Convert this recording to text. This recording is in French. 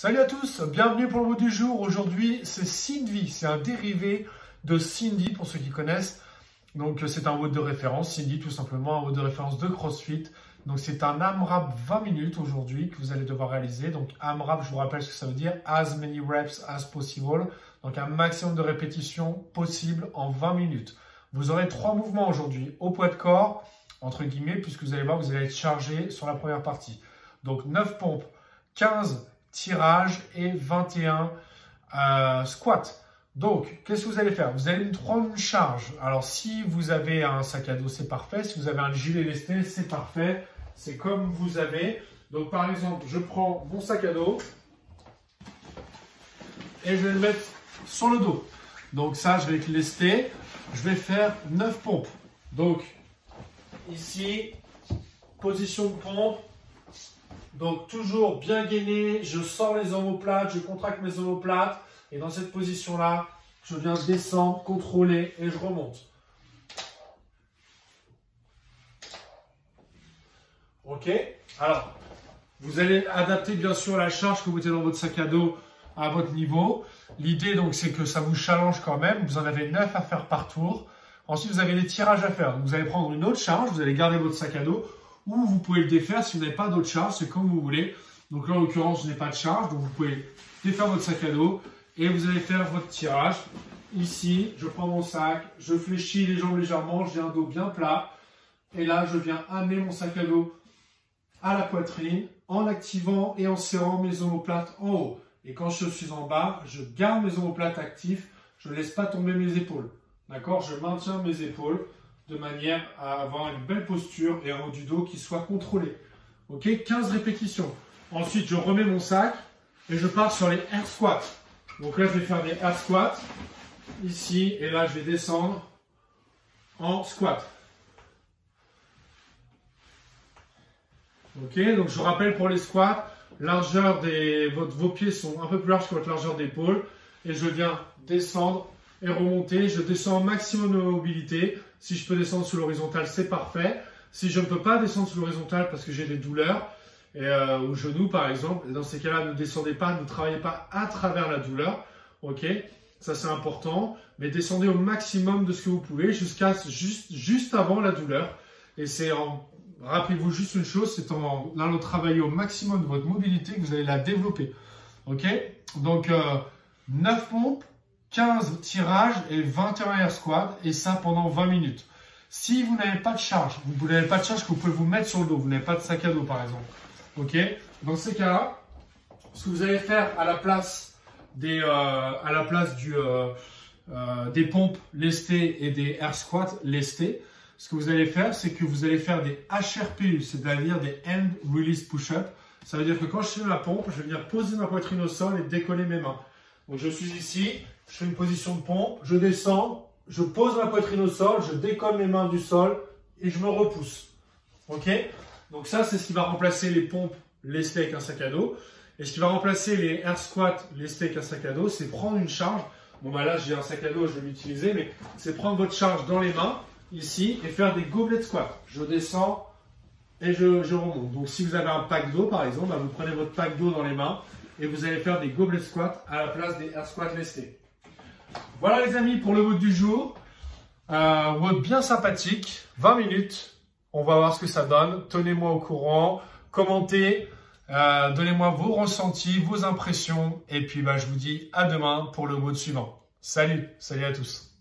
Salut à tous, bienvenue pour le mot du jour. Aujourd'hui, c'est Cindy, c'est un dérivé de Cindy pour ceux qui connaissent. Donc, c'est un WOD de référence, Cindy tout simplement, un WOD de référence de CrossFit. Donc, c'est un AMRAP 20 minutes aujourd'hui que vous allez devoir réaliser. Donc, AMRAP, je vous rappelle ce que ça veut dire, as many reps as possible. Donc, un maximum de répétitions possible en 20 minutes. Vous aurez 3 mouvements aujourd'hui au poids de corps, entre guillemets, puisque vous allez voir, vous allez être chargé sur la première partie. Donc, 9 pompes, 15 tirages et 21 squats. Donc, qu'est-ce que vous allez faire? Vous allez prendre une charge. Alors, si vous avez un sac à dos, c'est parfait. Si vous avez un gilet lesté, c'est parfait. C'est comme vous avez. Donc, par exemple, je prends mon sac à dos et je vais le mettre sur le dos. Donc, ça, je vais le lester. Je vais faire 9 pompes. Donc, ici, position de pompe. Donc, toujours bien gainé, je sors les omoplates, je contracte mes omoplates. Et dans cette position-là, je viens descendre, contrôler et je remonte. OK? Alors, vous allez adapter bien sûr la charge que vous mettez dans votre sac à dos à votre niveau. L'idée, donc, c'est que ça vous challenge quand même. Vous en avez 9 à faire par tour. Ensuite, vous avez des tirages à faire. Donc, vous allez prendre une autre charge, vous allez garder votre sac à dos. Ou vous pouvez le défaire si vous n'avez pas d'autre charge, c'est comme vous voulez. Donc là, en l'occurrence, je n'ai pas de charge, donc vous pouvez défaire votre sac à dos et vous allez faire votre tirage. Ici, je prends mon sac, je fléchis les jambes légèrement, j'ai un dos bien plat. Et là, je viens amener mon sac à dos à la poitrine en activant et en serrant mes omoplates en haut. Et quand je suis en bas, je garde mes omoplates actifs, je ne laisse pas tomber mes épaules. D'accord? Je maintiens mes épaules de manière à avoir une belle posture et un haut du dos qui soit contrôlé. Ok, 15 répétitions. Ensuite, je remets mon sac et je pars sur les air squats. Donc là, je vais faire des air squats ici et là, je vais descendre en squat. Ok, donc je rappelle pour les squats, largeur vos pieds sont un peu plus larges que votre largeur d'épaule et je viens descendre et remonter. Je descends au maximum de mobilité. Si je peux descendre sous l'horizontale, c'est parfait. Si je ne peux pas descendre sous l'horizontale parce que j'ai des douleurs au genou par exemple, et dans ces cas-là, ne descendez pas, ne travaillez pas à travers la douleur. Ok, ça c'est important. Mais descendez au maximum de ce que vous pouvez jusqu'à juste avant la douleur. Et rappelez-vous juste une chose, c'est en allant travailler au maximum de votre mobilité que vous allez la développer. Ok, donc 9 pompes, 15 tirages et 21 air squats et ça pendant 20 minutes. Si vous n'avez pas de charge, vous n'avez pas de charge que vous pouvez vous mettre sur le dos, vous n'avez pas de sac à dos par exemple. Ok, dans ces cas-là, ce que vous allez faire à la place des pompes lestées et des air squats lestés, ce que vous allez faire, c'est que vous allez faire des HRPU, c'est-à-dire des Hand Release Push-Up. Ça veut dire que quand je fais la pompe, je vais venir poser ma poitrine au sol et décoller mes mains. Donc je suis ici, je fais une position de pompe, je descends, je pose ma poitrine au sol, je décolle mes mains du sol et je me repousse. Ok? Donc ça, c'est ce qui va remplacer les pompes lestées avec un sac à dos. Et ce qui va remplacer les air squats lestés avec un sac à dos, c'est prendre une charge. Bon bah là, j'ai un sac à dos, je vais l'utiliser, mais c'est prendre votre charge dans les mains, ici, et faire des goblet squats. Je descends et je remonte. Donc si vous avez un pack d'eau, par exemple, bah, vous prenez votre pack d'eau dans les mains et vous allez faire des goblet squats à la place des air squats lestés. Voilà les amis pour le WOD du jour. WOD bien sympathique, 20 minutes. On va voir ce que ça donne. Tenez-moi au courant, commentez, donnez-moi vos ressentis, vos impressions. Et puis bah, je vous dis à demain pour le WOD suivant. Salut à tous.